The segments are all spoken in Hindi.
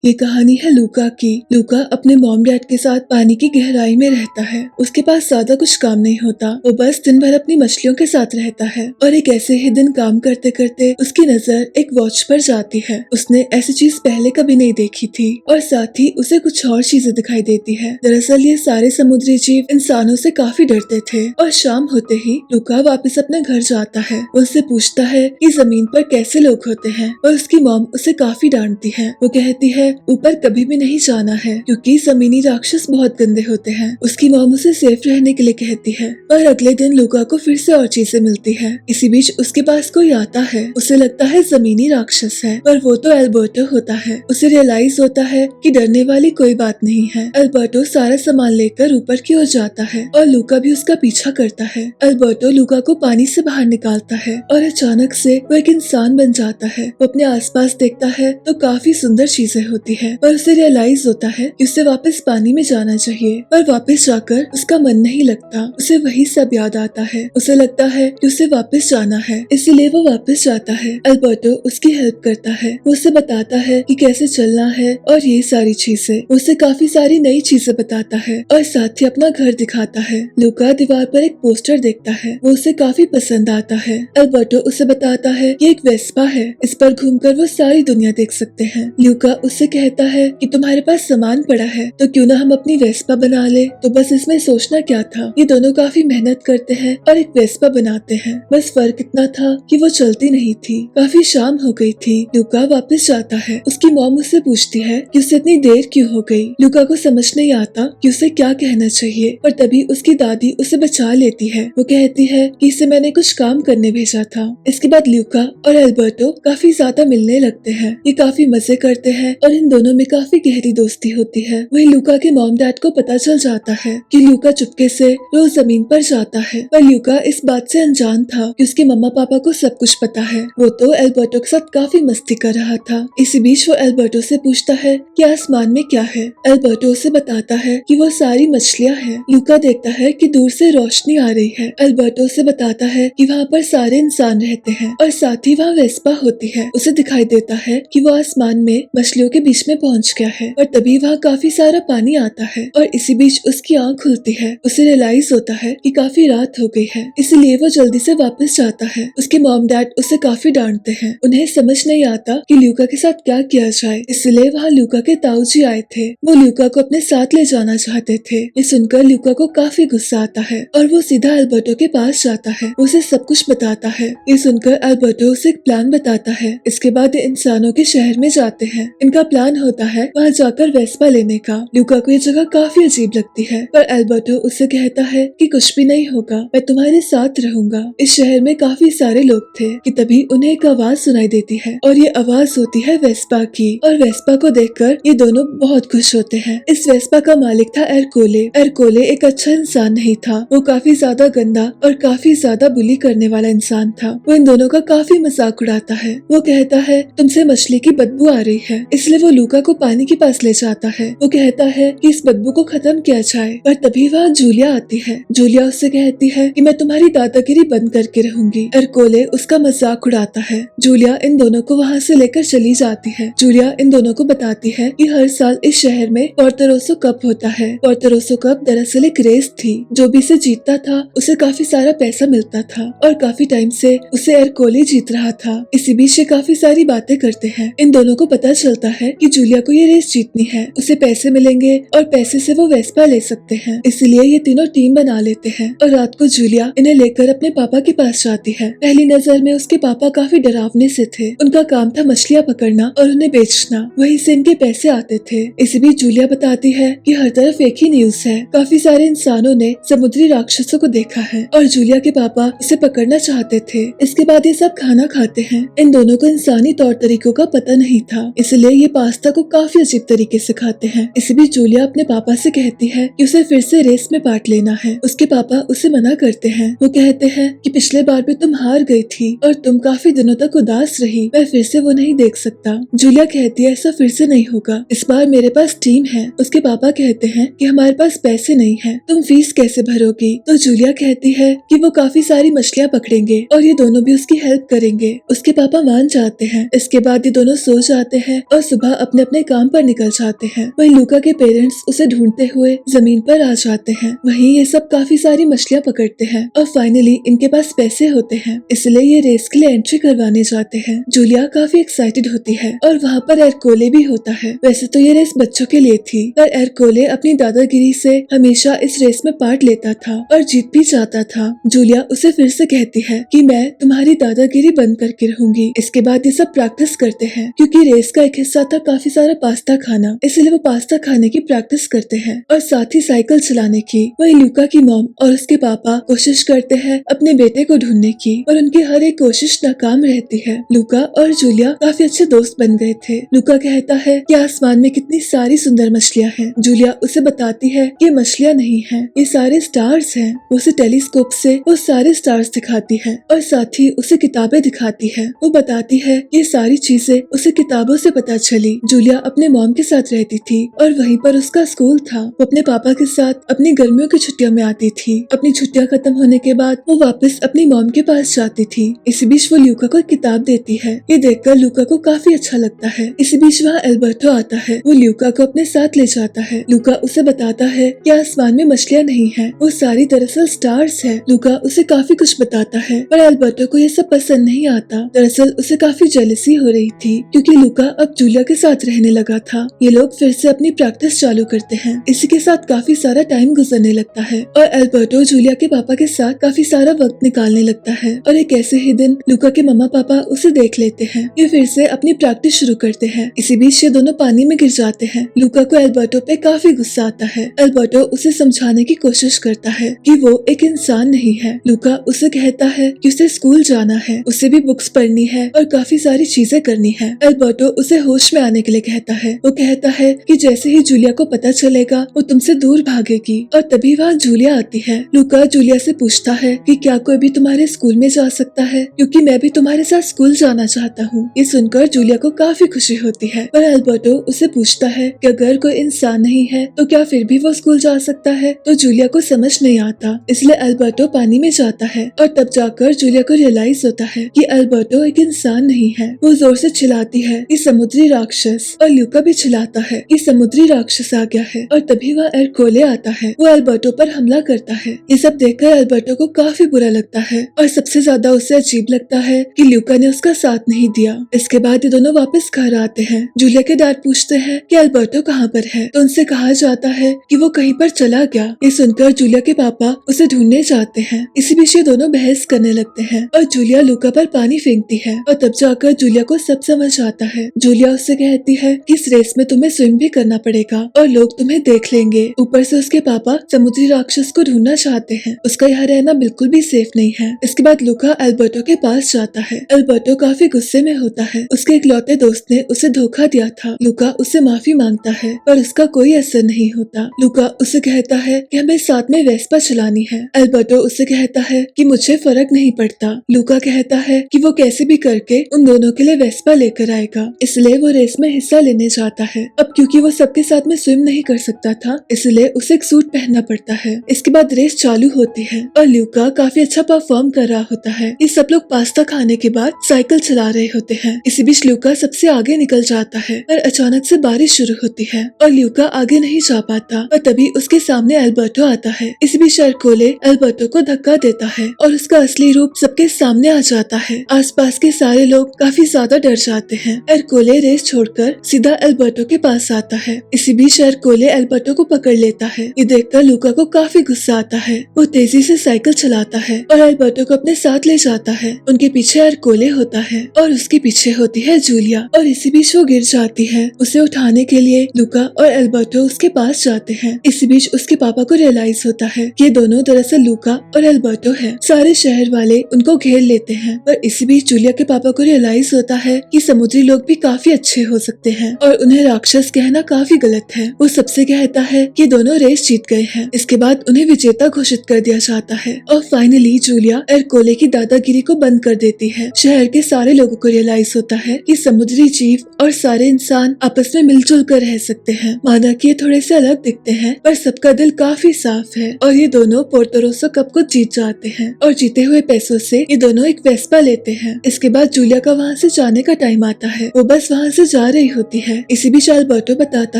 ये कहानी है लूका की। लूका अपने मॉम डैड के साथ पानी की गहराई में रहता है। उसके पास ज्यादा कुछ काम नहीं होता, वो बस दिन भर अपनी मछलियों के साथ रहता है। और एक ऐसे ही दिन काम करते करते उसकी नजर एक वॉच पर जाती है। उसने ऐसी चीज पहले कभी नहीं देखी थी और साथ ही उसे कुछ और चीजें दिखाई देती है। दरअसल ये सारे समुद्री जीव इंसानों से काफी डरते थे। और शाम होते ही लूका वापस अपने घर जाता है। वो उससे पूछता है कि जमीन पर कैसे लोग होते हैं और उसकी मॉम उसे काफी डांटती है। वो कहती है ऊपर कभी भी नहीं जाना है क्योंकि जमीनी राक्षस बहुत गंदे होते हैं। उसकी मॉम उसे सेफ रहने के लिए कहती है। पर अगले दिन लूका को फिर से और चीजें मिलती है। इसी बीच उसके पास कोई आता है। उसे लगता है जमीनी राक्षस है, पर वो तो एल्बर्टो होता है। उसे रियलाइज होता है कि डरने वाली कोई बात नहीं है। एल्बर्टो सारा सामान लेकर ऊपर की ओर जाता है और लूका भी उसका पीछा करता है। एल्बर्टो लूका को पानी से बाहर निकालता है और अचानक से वो एक इंसान बन जाता है। वो अपने आसपास देखता है तो काफी सुंदर चीजें होती है, पर उसे रियलाइज होता है कि उसे वापस पानी में जाना चाहिए। पर वापस जाकर उसका मन नहीं लगता। उसे वही सब याद आता है। उसे लगता है कि उसे वापस जाना है, इसीलिए वो वापस जाता है। एल्बर्टो उसकी हेल्प करता है। वो उसे बताता है कि कैसे चलना है और ये सारी चीजें। उसे काफी सारी नई चीजें बताता है और साथ ही अपना घर दिखाता है। लूका दीवार पर एक पोस्टर देखता है। वो उसे काफी पसंद आता है। एल्बर्टो उसे बताता है कि एक वेस्पा है, इस पर घूमकर वो सारी दुनिया देख सकते हैं। लूका उससे कहता है कि तुम्हारे पास सामान पड़ा है तो क्यों ना हम अपनी वेस्पा बना ले। तो बस इसमें सोचना क्या था। ये दोनों काफी मेहनत करते हैं और एक वेस्पा बनाते हैं। बस फर्क इतना था कि वो चलती नहीं थी। काफी शाम हो गई थी। लूका वापस जाता है। उसकी मॉम उससे पूछती है कि उसे इतनी देर क्यों हो गई। लूका को समझ नहीं आता कि उसे क्या कहना चाहिए, पर तभी उसकी दादी उसे बचा लेती है। वो कहती है कि इसे मैंने कुछ काम करने भेजा था। इसके बाद लूका और एल्बर्टो काफी ज्यादा मिलने लगते हैं। ये काफी मजे करते हैं और इन दोनों में काफी गहरी दोस्ती होती है। वहीं लूका के मॉम डैड को पता चल जाता है कि लूका चुपके से रोज जमीन पर जाता है, पर लूका इस बात से अनजान था कि उसके मम्मा पापा को सब कुछ पता है। वो तो एल्बर्टो के साथ काफी मस्ती कर रहा था। इसी बीच वो एल्बर्टो से पूछता है कि आसमान में क्या है। एल्बर्टो उसे बताता है कि वो सारी मछलियाँ हैं। लूका देखता है कि दूर से रोशनी आ रही है। एल्बर्टो उसे बताता है कि वहाँ पर सारे इंसान रहते हैं और साथ ही वहाँ वेस्पा होती है। उसे दिखाई देता है कि वो आसमान में मछलियों के बीच में पहुंच गया है और तभी वहाँ काफी सारा पानी आता है और इसी बीच उसकी आंख खुलती है। उसे रियलाइज होता है कि काफी रात हो गई है, इसलिए वो जल्दी से वापस जाता है। उसके मॉम डैड उसे काफी डांटते हैं। उन्हें समझ नहीं आता कि लूका के साथ क्या किया जाए, इसलिए वहाँ लूका के ताऊ जी आए थे। वो लूका को अपने साथ ले जाना चाहते थे। ये सुनकर लूका को काफी गुस्सा आता है और वो सीधा एल्बर्टो के पास जाता है। उसे सब कुछ बताता है। ये सुनकर एल्बर्टो उसे एक प्लान बताता है। इसके बाद ये इंसानों के शहर में जाते हैं। इनका प्लान होता है वहाँ जाकर वेस्पा लेने का। लूका को ये जगह काफी अजीब लगती है, पर एल्बर्टो उससे कहता है कि कुछ भी नहीं होगा, मैं तुम्हारे साथ रहूंगा। इस शहर में काफी सारे लोग थे कि तभी उन्हें एक आवाज सुनाई देती है और ये आवाज होती है वेस्पा की। और वेस्पा को देखकर ये दोनों बहुत खुश होते हैं। इस वेस्पा का मालिक था एरकोले। एरकोले एक अच्छा इंसान नहीं था। वो काफी ज्यादा गंदा और काफी ज्यादा बुली करने वाला इंसान था। वो इन दोनों का काफी मजाक उड़ाता है। वो कहता है तुमसे मछली की बदबू आ रही है, इसलिए वो लूका को पानी के पास ले जाता है। वो कहता है कि इस बदबू को खत्म किया जाए, पर तभी वहाँ जूलिया आती है। जूलिया उससे कहती है कि मैं तुम्हारी दादागिरी बंद करके रहूंगी। एरकोले उसका मजाक उड़ाता है। जूलिया इन दोनों को वहाँ से लेकर चली जाती है। जूलिया इन दोनों को बताती है कि हर साल इस शहर में पोर्टरोसो कप होता है। पोर्टरोसो कप दरअसल एक रेस थी। जो भी इसे जीतता था उसे काफी सारा पैसा मिलता था और काफी टाइम से उसे एरकोले जीत रहा था। इसी बीच ये काफी सारी बातें करते हैं। इन दोनों को पता चलता है कि जूलिया को ये रेस जीतनी है, उसे पैसे मिलेंगे और पैसे से वो वेस्पा ले सकते हैं। इसलिए ये तीनों टीम बना लेते हैं और रात को जूलिया इन्हें लेकर अपने पापा के पास जाती है। पहली नजर में उसके पापा काफी डरावने से थे। उनका काम था मछलियाँ पकड़ना और उन्हें बेचना, वहीं से इनके पैसे आते थे। इसी बीच जूलिया बताती है कि हर तरफ एक ही न्यूज है, काफी सारे इंसानों ने समुद्री राक्षसों को देखा है और जूलिया के पापा उसे पकड़ना चाहते थे। इसके बाद ये सब खाना खाते हैं। इन दोनों को इंसानी तौर तरीकों का पता नहीं था, इसलिए ये पास्ता को काफी अजीब तरीके से खाते हैं। इसी बीच जूलिया अपने पापा से कहती है कि उसे फिर से रेस में पार्ट लेना है। उसके पापा उसे मना करते हैं। वो कहते हैं कि पिछले बार भी तुम हार गई थी और तुम काफी दिनों तक उदास रही, मैं फिर से वो नहीं देख सकता। जूलिया कहती है ऐसा फिर से नहीं होगा, इस बार मेरे पास टीम है। उसके पापा कहते हैं कि हमारे पास पैसे नहीं है, तुम फीस कैसे भरोगी। तो जूलिया कहती है कि वो काफी सारी मछलियाँ पकड़ेंगे और ये दोनों भी उसकी हेल्प करेंगे। उसके पापा मान जाते हैं। इसके बाद ये दोनों सो जाते हैं और सुबह सुबह अपने अपने काम पर निकल जाते हैं। वहीं लूका के पेरेंट्स उसे ढूंढते हुए जमीन पर आ जाते हैं। वहीं ये सब काफी सारी मछलियाँ पकड़ते हैं और फाइनली इनके पास पैसे होते हैं, इसलिए ये रेस के लिए एंट्री करवाने जाते हैं। जूलिया काफी एक्साइटेड होती है और वहाँ पर एरकोले भी होता है। वैसे तो ये रेस बच्चों के लिए थी, पर एरकोले अपनी दादागिरी से हमेशा इस रेस में पार्ट लेता था और जीत भी जाता था। जूलिया उसे फिर से कहती है कि मैं तुम्हारी दादागिरी बंद करके रहूंगी। इसके बाद ये सब प्रैक्टिस करते हैं, क्योंकि रेस का एक हिस्सा था काफी सारा पास्ता खाना, इसलिए वो पास्ता खाने की प्रैक्टिस करते हैं और साथ ही साइकिल चलाने की। वही लूका की मॉम और उसके पापा कोशिश करते हैं अपने बेटे को ढूंढने की और उनकी हर एक कोशिश नाकाम रहती है। लूका और जूलिया काफी अच्छे दोस्त बन गए थे। लूका कहता है कि आसमान में कितनी सारी सुंदर मछलियाँ हैं। जूलिया उसे बताती है कि ये मछलियाँ नहीं हैं, ये सारे स्टार्स हैं। उसे टेलीस्कोप से वो सारे स्टार्स दिखाती है और साथ ही उसे किताबें दिखाती है। वो बताती है ये सारी चीजें उसे किताबों से पता चली। जूलिया अपने मॉम के साथ रहती थी और वहीं पर उसका स्कूल था। वो अपने पापा के साथ अपनी गर्मियों की छुट्टियों में आती थी। अपनी छुट्टियां खत्म होने के बाद वो वापस अपनी मॉम के पास जाती थी। इसी बीच वो लूका को एक किताब देती है। ये देखकर लूका को काफी अच्छा लगता है। इसी बीच वहाँ एल्बर्टो आता है। वो लूका को अपने साथ ले जाता है। लूका उसे बताता है कि आसमान में मछलियाँ नहीं है, वो सारी दरअसल स्टार्स है। लूका उसे काफी कुछ बताता है, पर एल्बर्टो को ये सब पसंद नहीं आता। दरअसल उसे काफी जेलसी हो रही थी, क्योंकि लूका अब जूलिया के साथ रहने लगा था। ये लोग फिर से अपनी प्रैक्टिस चालू करते हैं। इसी के साथ काफी सारा टाइम गुजरने लगता है और एल्बर्टो जूलिया के पापा के साथ काफी सारा वक्त निकालने लगता है। और एक ऐसे ही दिन लूका के मम्मा पापा उसे देख लेते हैं। ये फिर से अपनी प्रैक्टिस शुरू करते हैं। इसी बीच ये दोनों पानी में गिर जाते हैं। लूका को एल्बर्टो पे काफी गुस्सा आता है। एल्बर्टो उसे समझाने की कोशिश करता है कि वो एक इंसान नहीं है। लूका उसे कहता है कि उसे स्कूल जाना है, उसे भी बुक्स पढ़नी है और काफी सारी चीजें करनी है। एल्बर्टो उसे होश में आने के लिए कहता है। वो कहता है कि जैसे ही जूलिया को पता चलेगा वो तुमसे दूर भागेगी। और तभी वहाँ जूलिया आती है। लूका जूलिया से पूछता है कि क्या कोई भी तुम्हारे स्कूल में जा सकता है, क्योंकि मैं भी तुम्हारे साथ स्कूल जाना चाहता हूँ। ये सुनकर जूलिया को काफी खुशी होती है, पर एल्बर्टो उसे पूछता है कि अगर कोई इंसान नहीं है तो क्या फिर भी वो स्कूल जा सकता है। तो जूलिया को समझ नहीं आता, इसलिए एल्बर्टो पानी में जाता है और तब जाकर जूलिया को रियलाइज होता है कि एल्बर्टो एक इंसान नहीं है। वो जोर से चिल्लाती है कि समुद्री राक्षस, और लूका भी चिल्लाता है कि समुद्री राक्षस आ गया है। और तभी वह एरकोले आता है। वो एल्बर्टो पर हमला करता है। ये सब देखकर एल्बर्टो को काफी बुरा लगता है और सबसे ज्यादा उसे अजीब लगता है कि लूका ने उसका साथ नहीं दिया। इसके बाद ये दोनों वापस घर आते हैं। जूलिया के डैड पूछते हैं कि एल्बर्टो कहाँ पर है, तो उनसे कहा जाता है कि वो कहीं पर चला गया। ये सुनकर जूलिया के पापा उसे ढूंढने जाते हैं। इसी बीच ये दोनों बहस करने लगते हैं और जूलिया लूका पर पानी फेंकती है और तब जाकर जूलिया को सब समझ आता है। जूलिया उससे कहती है कि इस रेस में तुम्हें स्विम भी करना पड़ेगा और लोग तुम्हें देख लेंगे। ऊपर से उसके पापा समुद्री राक्षस को ढूंढना चाहते हैं। उसका यहाँ रहना बिल्कुल भी सेफ नहीं है। इसके बाद लूका एल्बर्टो के पास जाता है। एल्बर्टो काफी गुस्से में होता है। उसके इकलौते दोस्त ने उसे धोखा दिया था। लूका उससे माफी मांगता है, पर उसका कोई असर नहीं होता। लूका उससे कहता है कि हमें साथ में वेस्पा चलानी है। एल्बर्टो उससे कहता है कि मुझे फर्क नहीं पड़ता। लूका कहता है कि वो कैसे भी करके उन दोनों के लिए वेस्पा लेकर आएगा, इसलिए वो रेस में हिस्सा लेने जाता है। अब क्योंकि वो सबके साथ में स्विम नहीं कर सकता था, इसलिए उसे एक सूट पहनना पड़ता है। इसके बाद रेस चालू होती है और लूका काफी अच्छा परफॉर्म कर रहा होता है। ये सब लोग पास्ता खाने के बाद साइकिल चला रहे होते हैं। इसी बीच लूका सबसे आगे निकल जाता है, पर अचानक से बारिश शुरू होती है और लूका आगे नहीं जा पाता। और तभी उसके सामने एल्बर्टो आता है। इस बीच एरकोले एल्बर्टो को धक्का देता है और उसका असली रूप सबके सामने आ जाता है। आसपास के सारे लोग काफी ज्यादा डर जाते हैं। एरकोले रेस छोड़कर सीधा एल्बर्टो के पास आता है। इसी बीच एरकोले एल्बर्टो को पकड़ लेता है। ये देखकर लूका को काफी गुस्सा आता है। वो तेजी से साइकिल चलाता है और एल्बर्टो को अपने साथ ले जाता है। उनके पीछे एरकोले होता है और उसके पीछे होती है जूलिया। और इसी बीच वो गिर जाती है। उसे उठाने के लिए लूका और एल्बर्टो उसके पास जाते हैं। इसी बीच उसके पापा को रियलाइज होता है कि ये दोनों दरअसल लूका और एल्बर्टो है। सारे शहर वाले उनको घेर लेते हैं। पर इसी बीच जूलिया के पापा को रियलाइज होता है कि समुद्री लोग भी काफी अच्छे हो सकते हैं और उन्हें राक्षस कहना काफी गलत है। वो सबसे कहता है कि दोनों रेस जीत गए हैं। इसके बाद उन्हें विजेता घोषित कर दिया जाता है और फाइनली जूलिया एरकोले की दादागिरी को बंद कर देती है। शहर के सारे लोगों को रियलाइज होता है कि समुद्री जीव और सारे इंसान आपस में मिलजुल कर रह सकते हैं। माना कि ये थोड़े से अलग दिखते हैं, पर सबका दिल काफी साफ है और ये दोनों पोर्टोरोसो कप को जीत जाते हैं और जीते हुए पैसों से ये दोनों एक वेस्पा लेते हैं। इसके बाद जूलिया का वहाँ से जाने का टाइम आता है। वो बस वहाँ से जा रही होती है। इसी बीच अल्बर्टो बताता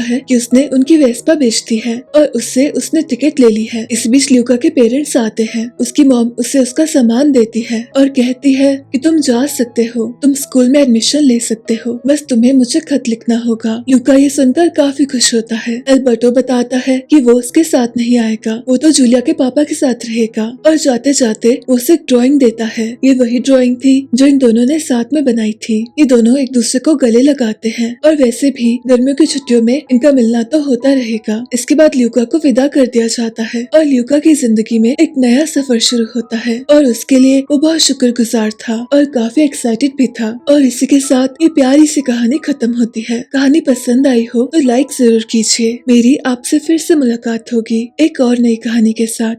है कि उसने उनकी वेस्पा बेच दी है और उससे उसने टिकट ले ली है। इस बीच ल्यूका के पेरेंट्स आते हैं। उसकी मॉम उसे उसका सामान देती है और कहती है कि तुम जा सकते हो, तुम स्कूल में एडमिशन ले सकते हो, बस तुम्हें मुझे खत लिखना होगा। ल्यूका ये सुनकर काफी खुश होता है। अल्बर्टो बताता है कि वो उसके साथ नहीं आएगा, वो तो जूलिया के पापा के साथ रहेगा। और जाते जाते वो उसे एक ड्राइंग देता है। ये वही ड्राइंग थी जो इन दोनों ने साथ में बनाई थी। ये दोनों एक दूसरे को गले लगाते हैं और वैसे भी गर्मियों की छुट्टियों में इनका मिलना तो होता रहेगा। इसके बाद ल्यूका को विदा कर दिया जाता है और ल्यूका की जिंदगी में एक नया सफर शुरू होता है और उसके लिए वो बहुत शुक्रगुजार था और काफी एक्साइटेड भी था। और इसी के साथ ये प्यारी सी कहानी खत्म होती है। कहानी पसंद आई हो तो लाइक जरूर कीजिए। मेरी आपसे फिर से मुलाकात होगी एक और नई कहानी के साथ।